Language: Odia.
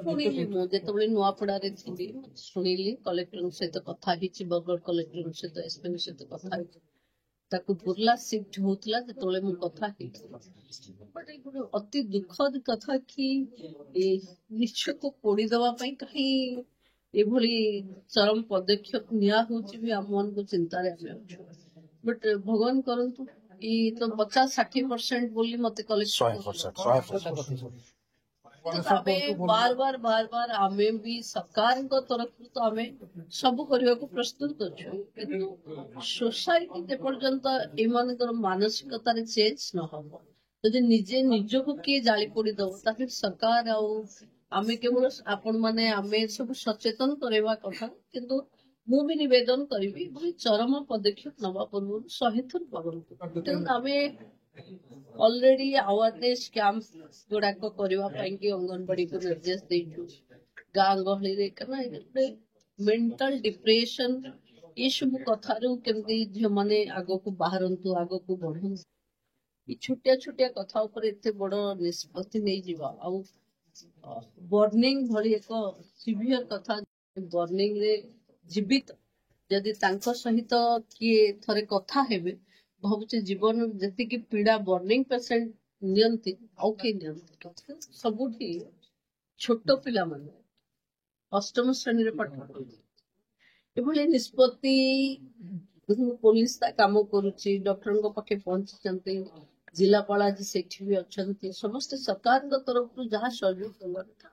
ଶୁଣିଲି ମୁଁ ଯେତେବେଳେ ନୂଆପଡାରେ ଥିଲି ଶୁଣିଲି କଲେକ୍ଟରଙ୍କ ସହିତ କଥା ହେଇଛି, ବରଗଡ଼ କଲେକ୍ଟରଙ୍କ ସହିତ ଏସପିଙ୍କ ସହିତ କଥା ହେଇଛି। ତାକୁ ବୁର୍ଲା ସିଫ୍ଟ ହଉଥିଲା ଯେତେବେଳେ ମୁଁ କଥା ହେଇଥିଲି। ବଟ୍ ଏଇ ଗୋଟେ ଅତି ଦୁଃଖଦ କଥା କି ନିଶ୍ଚୟକୁ ପୋଡିଦବା ପାଇଁ କାହିଁ ଏଭଳି ଚରମ ପଦକ୍ଷେପ ନିଆ ହଉଛି ବି ଆମ ମାନଙ୍କୁ ଚିନ୍ତାରେ ଆମେ ଅଛୁ। ବଟ୍ ଭଗବାନ କରନ୍ତୁ ଏଇ ତ 50-60% ବୋଲି ମତେ କଲେକ୍ଟର ଆମେ ବାର ଆମେ ବି ସରକାରଙ୍କ ତରଫରୁ ତ ଆମେ ସବୁ କରିବାକୁ ପ୍ରସ୍ତୁତ ଅଛୁ, କିନ୍ତୁ ସୋସାଇଟି ଯେପର୍ଯ୍ୟନ୍ତ ଏମାନଙ୍କର ମାନସିକତାରେ ଚେଞ୍ଜ ନହବ, ଯଦି ନିଜେ ନିଜକୁ କିଏ ଜାଳି ପୋଡିଦବ, ତାହେଲେ ସରକାର ଆଉ ଆମେ କେବଳ ଆପଣ ମାନେ ଆମେ ସବୁ ସଚେତନ କରିବା କଥା। କିନ୍ତୁ ମୁଁ ବି ନିବେଦନ କରିବି ଏଭଳି ଚରମ ପଦକ୍ଷେପ ନବା ପୂର୍ବରୁ 100 ଥର ଭାବନ୍ତୁ। ତେଣୁ ଆମେ ଅଲରେଡି ଆୱାରନେସ କ୍ୟାମ୍ପ ଗୁଡାକ କରିବା ପାଇଁ କି ଅଙ୍ଗନବାଡିକୁ ନିର୍ଦ୍ଦେଶ ଦେଇଛୁ, ଗାଁ ଗହଳିରେ କାରଣ ମେଣ୍ଟାଲ ଡିପ୍ରେସନ ଏସବୁ କଥାରୁ କେମିତି ଝିଅମାନେ ଆଗକୁ ବାହାରନ୍ତୁ, ଆଗକୁ ବଢନ୍ତୁ। এই ଛୋଟିଆ ଛୋଟିଆ କଥା ଉପରେ ଏତେ ବଡ ନିଷ୍ପତ୍ତି ନେଇଯିବା ଆଉ ବର୍ଣ୍ଣିଂ ଭଳି ଏକ ସିଭିୟର କଥା, ବର୍ଣ୍ଣିଂ ରେ ଜୀବିତ ଯଦି ତାଙ୍କ ସହିତ କିଏ ଥରେ କଥା ହେବେ, ଭାବୁଛି ଜୀବନ ଯେତିକି ପୀଡା ବର୍ଣ୍ଣିଂ ପେସେଣ୍ଟ ନିଅନ୍ତି ଆଉ କେହି ନିଅନ୍ତି। ସବୁଠି ଛୋଟ ପିଲାମାନେ 8ମ ଶ୍ରେଣୀରେ ପାଠ ପଢୁଛନ୍ତି। ଏଭଳି ନିଷ୍ପତ୍ତି ପୋଲିସ ତା କାମ କରୁଛି, ଡକ୍ଟରଙ୍କ ପାଖେ ପହଞ୍ଚିଛନ୍ତି, ଜିଲ୍ଲାପାଳ ଆଜି ସେଠି ବି ଅଛନ୍ତି, ସମସ୍ତେ ସରକାରଙ୍କ ତରଫରୁ ଯାହା ସହଯୋଗ କରିବା କଥା